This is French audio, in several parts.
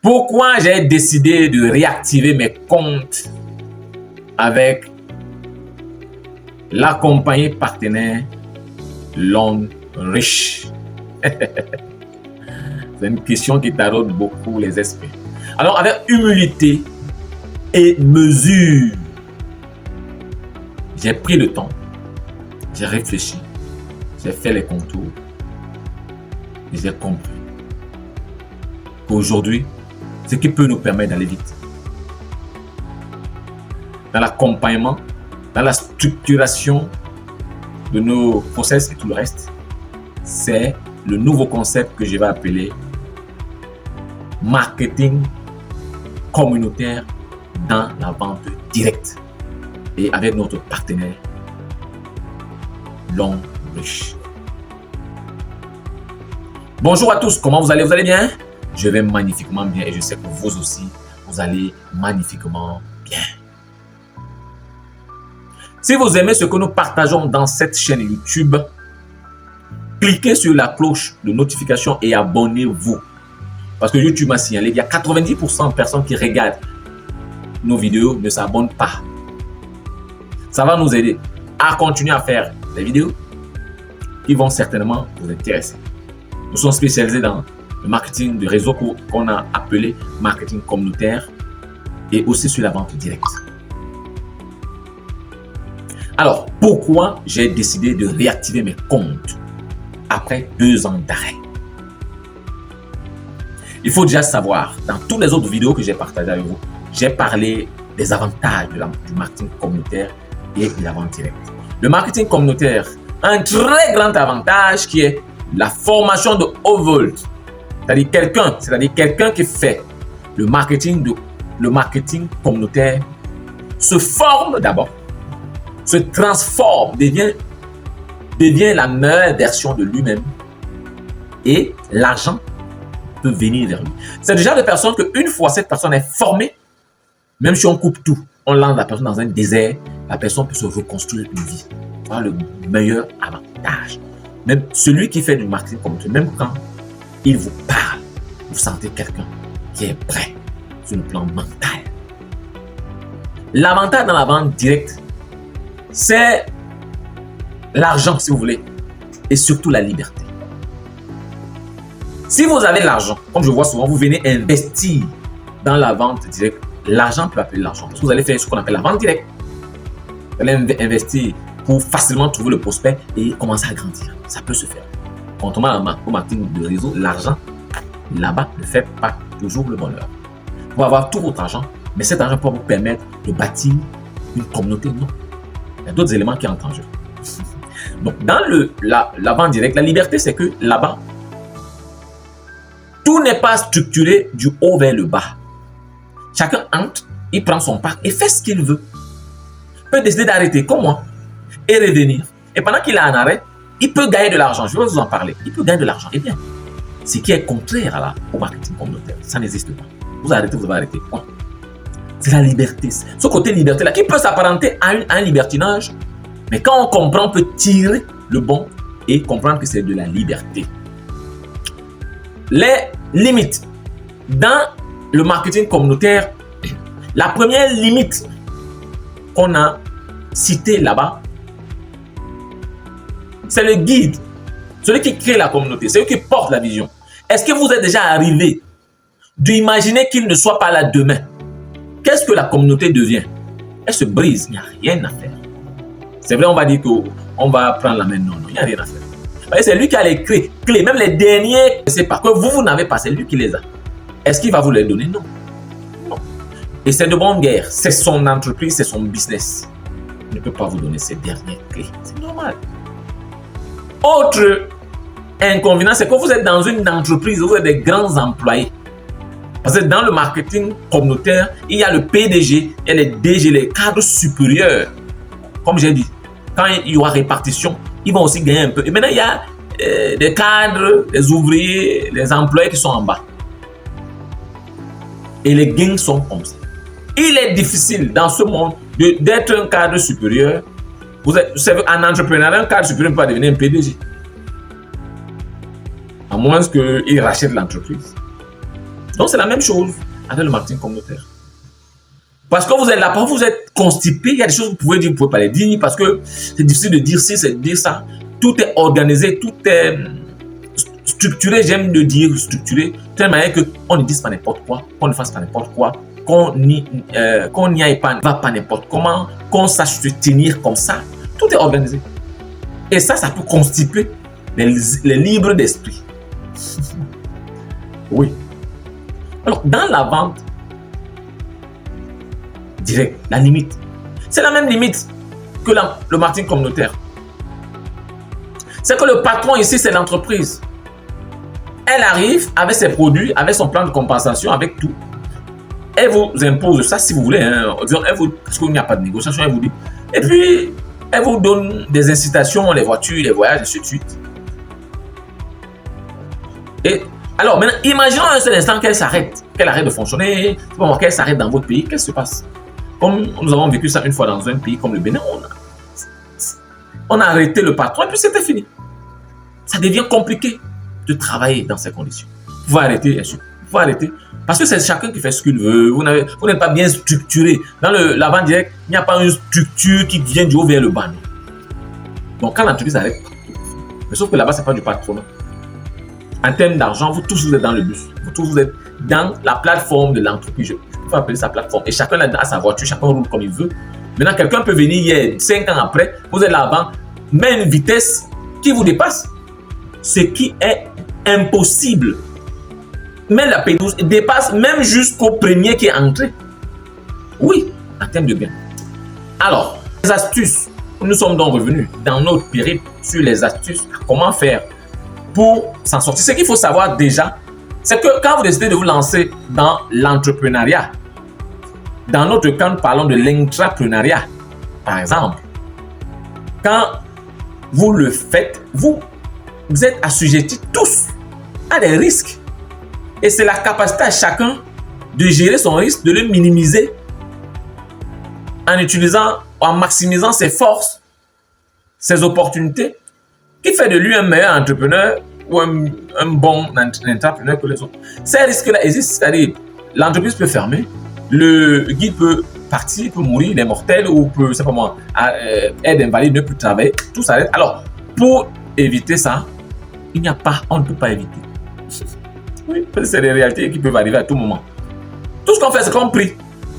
Pourquoi j'ai décidé de réactiver mes comptes avec la compagnie partenaire Long Riche? C'est une question qui taraude beaucoup les esprits. Alors, avec humilité et mesure, j'ai pris le temps, j'ai réfléchi, j'ai fait les contours et j'ai compris qu'aujourd'hui, ce qui peut nous permettre d'aller vite, dans l'accompagnement, dans la structuration de nos process et tout le reste, c'est le nouveau concept que je vais appeler marketing communautaire dans la vente directe et avec notre partenaire Long Riche. Bonjour à tous, comment vous allez? Vous allez bien? Je vais magnifiquement bien et je sais que vous aussi, vous allez magnifiquement bien. Si vous aimez ce que nous partageons dans cette chaîne YouTube, cliquez sur la cloche de notification et abonnez-vous. Parce que YouTube m'a signalé qu'il y a 90% de personnes qui regardent nos vidéos ne s'abonnent pas. Ça va nous aider à continuer à faire des vidéos qui vont certainement vous intéresser. Nous sommes spécialisés dans le marketing de réseau qu'on a appelé marketing communautaire et aussi sur la vente directe. Alors, pourquoi j'ai décidé de réactiver mes comptes après 2 ans d'arrêt? Il faut déjà savoir, dans toutes les autres vidéos que j'ai partagées avec vous, j'ai parlé des avantages du marketing communautaire et de la vente directe. Le marketing communautaire a un très grand avantage qui est la formation de haut vol. C'est-à-dire quelqu'un qui fait le marketing communautaire se forme d'abord, se transforme, devient la meilleure version de lui-même et l'argent peut venir vers lui. C'est déjà de personnes qu'une fois cette personne est formée, même si on coupe tout, on lance la personne dans un désert, la personne peut se reconstruire une vie. Voilà le meilleur avantage. Même celui qui fait du marketing communautaire, même quand il vous parle, vous sentez quelqu'un qui est prêt sur le plan mental. L'avantage dans la vente directe, c'est l'argent, si vous voulez, et surtout la liberté. Si vous avez l'argent, comme je vois souvent, vous venez investir dans la vente directe, l'argent peut appeler l'argent. Parce que vous allez faire ce qu'on appelle la vente directe. Vous allez investir pour facilement trouver le prospect et commencer à grandir. Ça peut se faire. Contrairement au marketing de réseau, l'argent, là-bas, ne fait pas toujours le bonheur. Vous pouvez avoir tout votre argent, mais cet argent peut vous permettre de bâtir une communauté. Non. Il y a d'autres éléments qui entrent en jeu. Donc, dans la vente directe, la liberté, c'est que là-bas, tout n'est pas structuré du haut vers le bas. Chacun entre, il prend son part et fait ce qu'il veut. Il peut décider d'arrêter comme moi et revenir. Et pendant qu'il est en arrêt, il peut gagner de l'argent. Je vais vous en parler. Il peut gagner de l'argent. Eh bien, ce qui est contraire au marketing communautaire, ça n'existe pas. Vous arrêtez, vous avez arrêté. Point. C'est la liberté. Ce côté liberté-là qui peut s'apparenter à un libertinage. Mais quand on comprend, on peut tirer le bon et comprendre que c'est de la liberté. Les limites. Dans le marketing communautaire, la première limite qu'on a citée là-bas, c'est le guide. Celui qui crée la communauté, celui qui porte la vision. Est-ce que vous êtes déjà arrivé d'imaginer qu'il ne soit pas là demain? Qu'est-ce que la communauté devient? Elle se brise, il n'y a rien à faire. C'est vrai, on va dire qu'on va prendre la main. Non, il n'y a rien à faire. C'est lui qui a les clés, même les derniers, c'est pas que vous n'avez pas, c'est lui qui les a. Est-ce qu'il va vous les donner? Non. Non. Et c'est de bonne guerre. C'est son entreprise, c'est son business. Il ne peut pas vous donner ces dernières clés. C'est normal. Autre inconvénient, c'est que vous êtes dans une entreprise, vous êtes des grands employés. Parce que dans le marketing communautaire, il y a le PDG, il y a les DG, les cadres supérieurs. Comme j'ai dit, quand il y aura répartition, ils vont aussi gagner un peu. Et maintenant, il y a des cadres, des ouvriers, les employés qui sont en bas. Et les gains sont comme ça. Il est difficile dans ce monde d'être un cadre supérieur. Vous savez, en entrepreneuriat, un cadre supérieur ne peut pas devenir un PDG. À moins qu'il rachète l'entreprise. Donc, c'est la même chose avec le marketing communautaire. Parce que vous êtes là, vous êtes constipé, il y a des choses que vous pouvez dire, vous ne pouvez pas les dire, parce que c'est difficile de dire ci, c'est de dire ça. Tout est organisé, tout est structuré, j'aime de dire structuré, de telle manière qu'on ne dise pas n'importe quoi, qu'on ne fasse pas n'importe quoi, qu'on n'y aille pas, va pas n'importe comment, qu'on sache se tenir comme ça. Tout est organisé. Et ça peut constiper les libres d'esprit. Oui. Alors, dans la vente directe, la limite, c'est la même limite que le marketing communautaire. C'est que le patron ici, c'est l'entreprise. Elle arrive avec ses produits, avec son plan de compensation, avec tout. Elle vous impose ça si vous voulez. Hein. Parce qu'il n'y a pas de négociation, elle vous dit. Et puis, elle vous donne des incitations, les voitures, les voyages, et ainsi de suite. Et alors, maintenant, imaginons un seul instant qu'elle arrête de fonctionner, qu'elle s'arrête dans votre pays, qu'est-ce qui se passe? Comme nous avons vécu ça une fois dans un pays comme le Bénin, on a arrêté le patron et puis c'était fini. Ça devient compliqué de travailler dans ces conditions. Vous pouvez arrêter, bien sûr. Vous pouvez arrêter. Parce que c'est chacun qui fait ce qu'il veut. Vous n'êtes pas bien structuré. Dans la vente directe, il n'y a pas une structure qui vient du haut vers le bas. Donc, quand l'entreprise arrête, mais sauf que là-bas, ce n'est pas du patronat. En termes d'argent, vous tous, vous êtes dans le bus. Vous tous, vous êtes dans la plateforme de l'entreprise. Je peux appeler ça plateforme. Et chacun a sa voiture, chacun roule comme il veut. Maintenant, quelqu'un peut venir hier, 5 ans après, vous êtes là-bas, mais une vitesse qui vous dépasse. Ce qui est impossible. Mais la P12 dépasse même jusqu'au premier qui est entré. Oui, en termes de bien. Alors, les astuces. Nous sommes donc revenus dans notre périple sur les astuces. Comment faire pour s'en sortir. Ce qu'il faut savoir déjà, c'est que quand vous décidez de vous lancer dans l'entrepreneuriat, dans notre cas, nous parlons de l'intrapreneuriat, par exemple, quand vous le faites, vous êtes assujettis tous à des risques. Et c'est la capacité à chacun de gérer son risque, de le minimiser en maximisant ses forces, ses opportunités, qui fait de lui un meilleur entrepreneur ou un bon entrepreneur que les autres. Ces risques-là existent, c'est-à-dire l'entreprise peut fermer, le guide peut partir, peut mourir, il est mortel ou peut simplement être invalide, ne peut travailler, tout s'arrête. Alors, pour éviter ça, on ne peut pas éviter. Oui, c'est des réalités qui peuvent arriver à tout moment. Tout ce qu'on fait, c'est qu'on prie.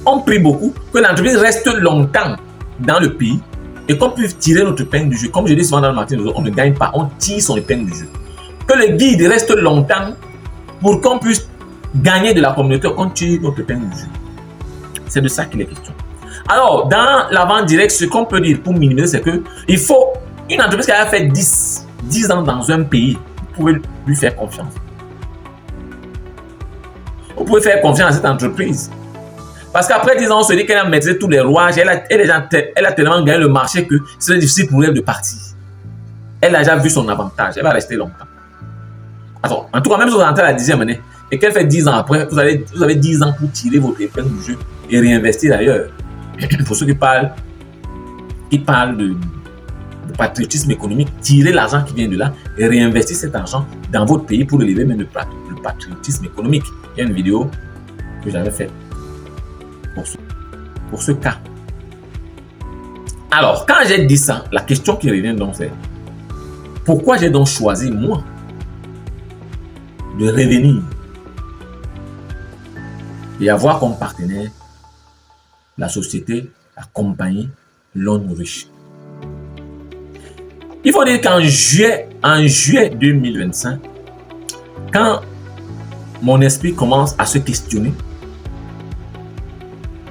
On prie beaucoup que l'entreprise reste longtemps dans le pays et qu'on puisse tirer notre épingle du jeu. Comme je dis souvent dans le marketing, on ne gagne pas, on tire son épingle du jeu. Que le guide reste longtemps pour qu'on puisse gagner de la communauté, on tire notre épingle du jeu. C'est de ça qu'il est question. Alors, dans la vente directe, ce qu'on peut dire pour minimiser, c'est qu'il faut une entreprise qui a fait 10 ans dans un pays, vous pouvez lui faire confiance. Vous pouvez faire confiance à cette entreprise. Parce qu'après 10 ans, on se dit qu'elle a maîtrisé tous les rouages, elle a tellement gagné le marché que c'est difficile pour elle de partir. Elle a déjà vu son avantage, elle va rester longtemps. Alors, en tout cas, même si vous rentrez à la 10e année et qu'elle fait 10 ans après, vous avez 10 ans pour tirer votre épingle du jeu et réinvestir ailleurs. Pour ceux qui parlent de patriotisme économique, tirez l'argent qui vient de là et réinvestir cet argent dans votre pays pour élever même le patriotisme économique. Il y a une vidéo que j'avais faite pour ce cas. Alors, quand j'ai dit ça, la question qui revient donc c'est pourquoi j'ai donc choisi moi de revenir et avoir comme partenaire la société, la compagnie Lone Riche. Il faut dire qu'en juillet 2025, quand mon esprit commence à se questionner,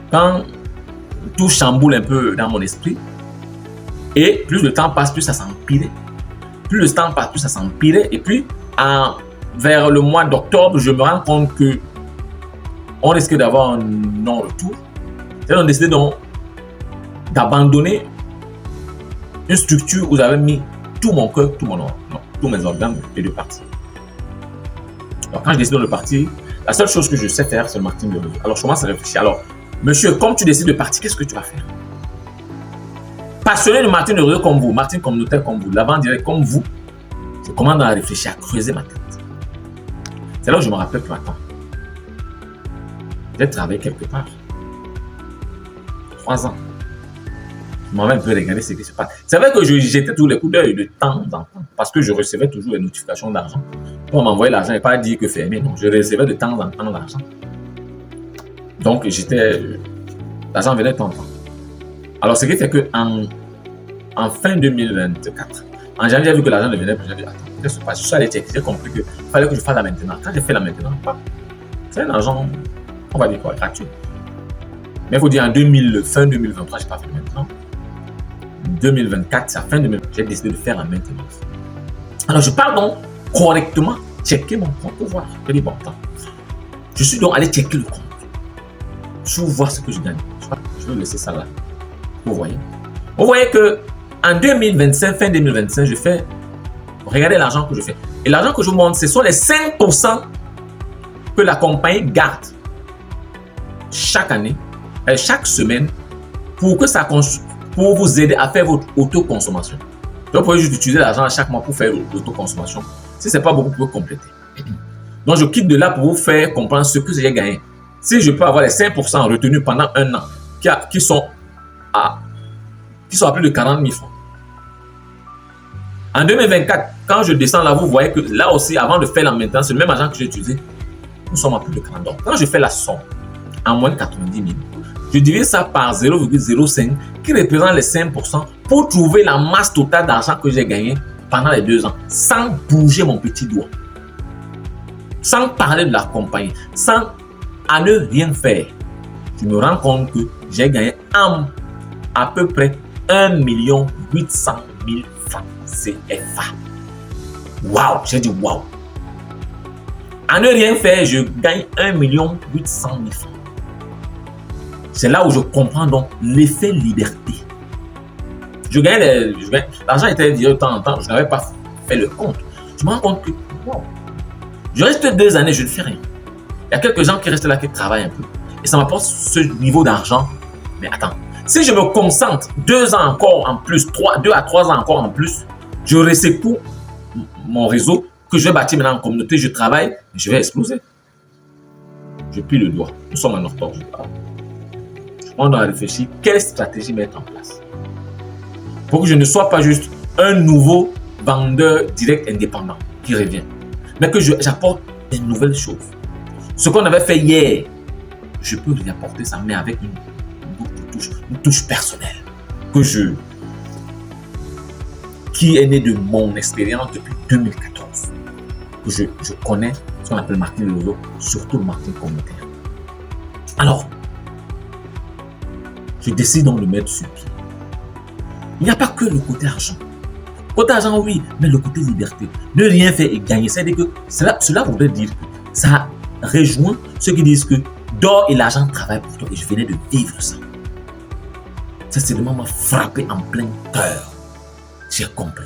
quand tout chamboule un peu dans mon esprit, et plus le temps passe, plus ça s'empirait. Plus le temps passe, plus ça s'empirait. Et puis, vers le mois d'octobre, je me rends compte que on risque d'avoir un non-retour. On a décidé donc d'abandonner une structure où j'avais mis tout mon cœur, tous mes organes et de partir. Alors, quand je décide de partir, la seule chose que je sais faire, c'est le marketing de réseau. Alors, je commence à réfléchir. Alors, monsieur, comme tu décides de partir, qu'est-ce que tu vas faire? Passionné de marketing de réseau comme vous, marketing communautaire comme vous, la vente directe comme vous, je commence à réfléchir, à creuser ma tête. C'est là où je me rappelle que, attends, J'ai travaillé quelque part. 3 ans. Je m'en vais un peu regarder ce qui se passe. C'est vrai que je jetais tous les coups d'œil de temps en temps parce que je recevais toujours les notifications d'argent. On m'envoyait l'argent et pas dire que fermé. Non, je recevais de temps en temps l'argent. Donc, l'argent venait de temps en temps. Alors, ce qui fait qu'en fin 2024, en janvier, j'ai vu que l'argent ne venait plus. J'ai dit, attends, qu'est-ce qui se passe? Je suis allé checker, j'ai compris qu'il fallait que je fasse la maintenance. Quand j'ai fait la maintenance, c'est un argent, on va dire quoi, gratuit. Mais il faut dire, fin 2023, je n'ai pas fait maintenant. 2024, c'est à fin 2024, j'ai décidé de faire la maintenance. Alors, je pars donc correctement checker mon compte pour voir. Je dis, bon, attends. Je suis donc allé checker le compte. Je veux voir ce que je gagne. Je vais laisser ça là. Vous voyez que en 2025, fin 2025, je fais. Regardez l'argent que je fais. Et l'argent que je vous montre, ce sont les 5% que la compagnie garde chaque année, chaque semaine, pour vous aider à faire votre autoconsommation. Donc, vous pouvez juste utiliser l'argent à chaque mois pour faire l'autoconsommation. Si ce n'est pas beaucoup, vous pouvez compléter. Donc, je quitte de là pour vous faire comprendre ce que j'ai gagné. Si je peux avoir les 5% retenus pendant un an, qui sont à plus de 40 000 francs. En 2024, quand je descends là, vous voyez que là aussi, avant de faire la maintenance, c'est le même argent que j'ai utilisé. Nous sommes à plus de 40 000. Donc, quand je fais la somme, en moins de 90 000, je divise ça par 0,05 qui représente les 5% pour trouver la masse totale d'argent que j'ai gagné pendant les 2 ans, sans bouger mon petit doigt, sans parler de la compagnie, sans à ne rien faire. Je me rends compte que j'ai gagné à peu près 1 800 000 francs CFA. Waouh, j'ai dit waouh. À ne rien faire, je gagne 1 800 000 francs. C'est là où je comprends donc l'effet liberté. L'argent était viré de temps en temps, je n'avais pas fait le compte. Je me rends compte que wow, je reste 2 années, je ne fais rien. Il y a quelques gens qui restent là, qui travaillent un peu. Et ça m'apporte ce niveau d'argent. Mais attends, si je me concentre 2 ans encore en plus, 2 à 3 ans encore en plus, je ressecoue mon réseau que je vais bâtir maintenant en communauté, je travaille, je vais exploser. Je plie le doigt. Nous sommes en octobre, je parle. On doit réfléchir quelle stratégie mettre en place. Pour que je ne sois pas juste un nouveau vendeur direct indépendant qui revient, mais que j'apporte des nouvelles choses. Ce qu'on avait fait hier, je peux lui apporter ça, mais avec une touche personnelle qui est née de mon expérience depuis 2014. Que je connais ce qu'on appelle le marketing de réseau, surtout le marketing communautaire. Alors, je décide donc de mettre sur pied. Il n'y a pas que le côté argent. Le côté argent, oui, mais le côté liberté. Ne rien faire et gagner. C'est-à-dire que cela voudrait dire que ça rejoint ceux qui disent que d'or et l'argent travaillent pour toi. Et je venais de vivre ça. Ça, c'est vraiment m'a frappé en plein cœur. J'ai compris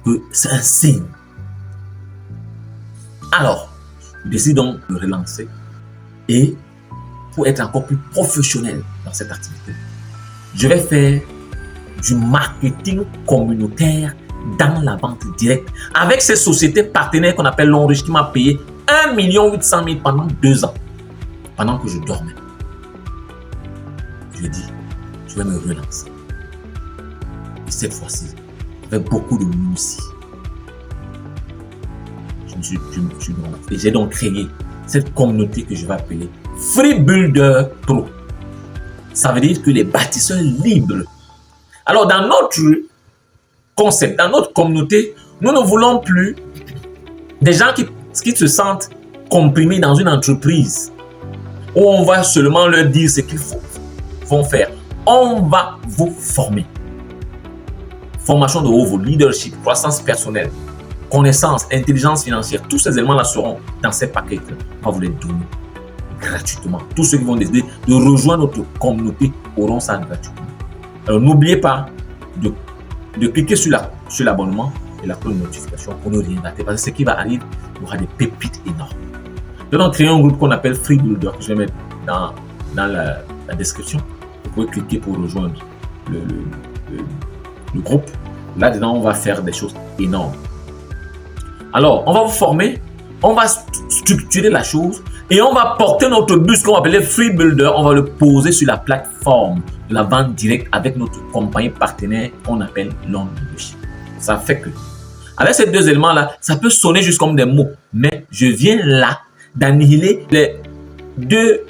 que c'est un signe. Alors, je décide donc de relancer et pour être encore plus professionnel dans cette activité, je vais faire du marketing communautaire dans la vente directe avec ces sociétés partenaires qu'on appelle Longrich qui m'a payé 1 800 000 pendant 2 ans, pendant que je dormais. Je dis, je vais me relancer. Et cette fois-ci, avec beaucoup de minutie, et j'ai donc créé cette communauté que je vais appeler Free Builder Pro. Ça veut dire que les bâtisseurs libres. Alors, dans notre concept, dans notre communauté, nous ne voulons plus des gens qui se sentent comprimés dans une entreprise où on va seulement leur dire ce qu'ils vont faire. On va vous former. Formation de haut niveau, leadership, croissance personnelle, connaissance, intelligence financière, tous ces éléments-là seront dans ces paquets-là. On va vous les donner gratuitement. Tous ceux qui vont décider de rejoindre notre communauté auront ça gratuitement. Alors n'oubliez pas de cliquer sur l'abonnement et la cloche de notification pour ne rien rater. Parce que ce qui va arriver, il y aura des pépites énormes. Nous allons créer un groupe qu'on appelle Free Builder, que je vais mettre dans la description. Vous pouvez cliquer pour rejoindre le groupe. Là-dedans, on va faire des choses énormes. Alors, on va vous former On va structurer la chose et on va porter notre bus qu'on va appeler Free Builder, on va le poser sur la plateforme de la vente directe avec notre compagnie partenaire qu'on appelle Launchwish. Ça fait que, avec ces deux éléments-là, ça peut sonner juste comme des mots, mais je viens là d'annihiler les deux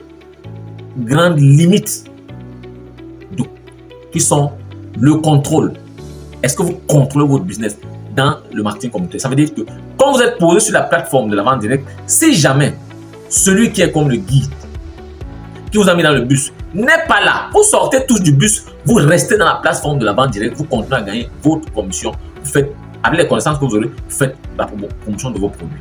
grandes limites qui sont le contrôle. Est-ce que vous contrôlez votre business dans le marketing communautaire? Ça veut dire que quand vous êtes posé sur la plateforme de la vente directe, si jamais celui qui est comme le guide, qui vous a mis dans le bus, n'est pas là, vous sortez tous du bus, vous restez dans la plateforme de la vente directe, vous continuez à gagner votre commission, vous faites, avec les connaissances que vous aurez, vous faites la promotion de vos produits.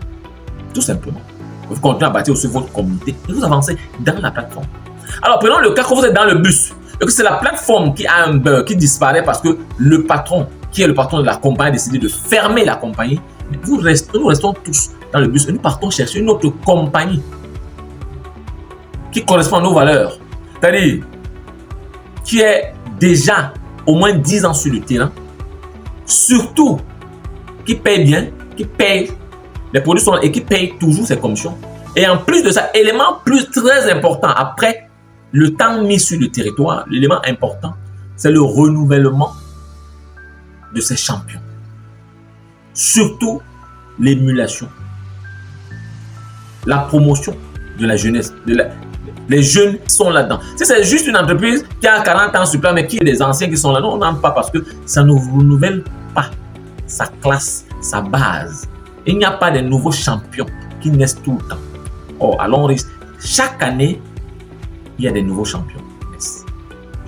Tout simplement. Vous continuez à bâtir aussi votre communauté et vous avancez dans la plateforme. Alors, prenons le cas que vous êtes dans le bus et que c'est la plateforme qui a un bug, qui disparaît parce que le patron, qui est le patron de la compagnie, a décidé de fermer la compagnie. Nous restons tous dans le bus et nous partons chercher une autre compagnie qui correspond à nos valeurs. C'est-à-dire, qui est déjà au moins 10 ans sur le terrain, surtout qui paye bien, qui paye les produits sont et qui paye toujours ses commissions. Et en plus de ça, élément plus très important, après le temps mis sur le territoire, l'élément important, c'est le renouvellement de ses champions. Surtout l'émulation, la promotion de la jeunesse. Les jeunes sont là-dedans. Si c'est juste une entreprise qui a 40 ans sur place, mais qui est des anciens qui sont là, non, on n'aime pas parce que ça ne renouvelle pas sa classe, sa base. Il n'y a pas de nouveaux champions qui naissent tout le temps. Or, à Launchwish, chaque année, il y a des nouveaux champions qui naissent.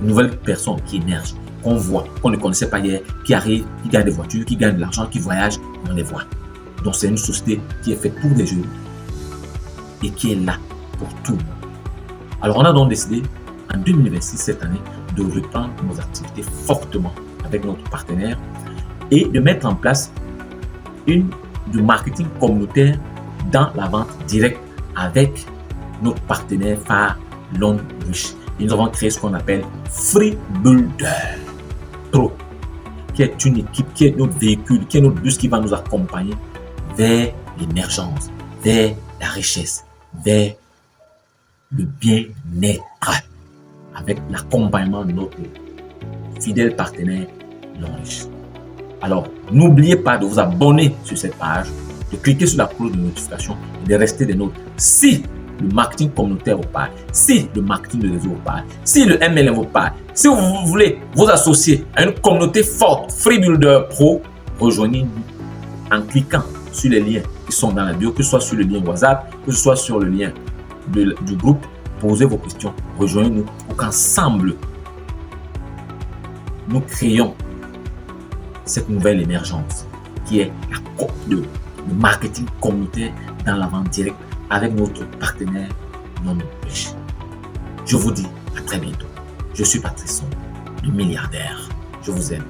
De nouvelles personnes qui émergent, qu'on voit, qu'on ne connaissait pas hier, qui arrivent, qui gagnent des voitures, qui gagnent de l'argent, qui voyagent, on les voit. Donc, c'est une société qui est faite pour les jeunes et qui est là pour tout le monde. Alors, on a donc décidé, en 2026, cette année, de reprendre nos activités fortement avec notre partenaire et de mettre en place du marketing communautaire dans la vente directe avec notre partenaire phare Launchwish. Et nous avons créé ce qu'on appelle Free Builder Pro, qui est une équipe, qui est notre véhicule, qui est notre bus qui va nous accompagner vers l'émergence, vers la richesse, vers le bien-être, avec l'accompagnement de notre fidèle partenaire Launchwish. Alors, n'oubliez pas de vous abonner sur cette page, de cliquer sur la cloche de notification et de rester des nôtres. Si le marketing communautaire vous parle, si le marketing de réseau vous parle, si le MLM vous parle, si vous voulez vous associer à une communauté forte, Free Builder Pro, rejoignez-nous en cliquant sur les liens qui sont dans la bio, que ce soit sur le lien WhatsApp, que ce soit sur le lien du groupe. Posez vos questions, rejoignez-nous pour qu'ensemble, nous créions cette nouvelle émergence qui est le marketing communautaire dans la vente directe avec notre partenaire Launchwish. Je vous dis à très bientôt. Je suis Patrice, le milliardaire. Je vous aime.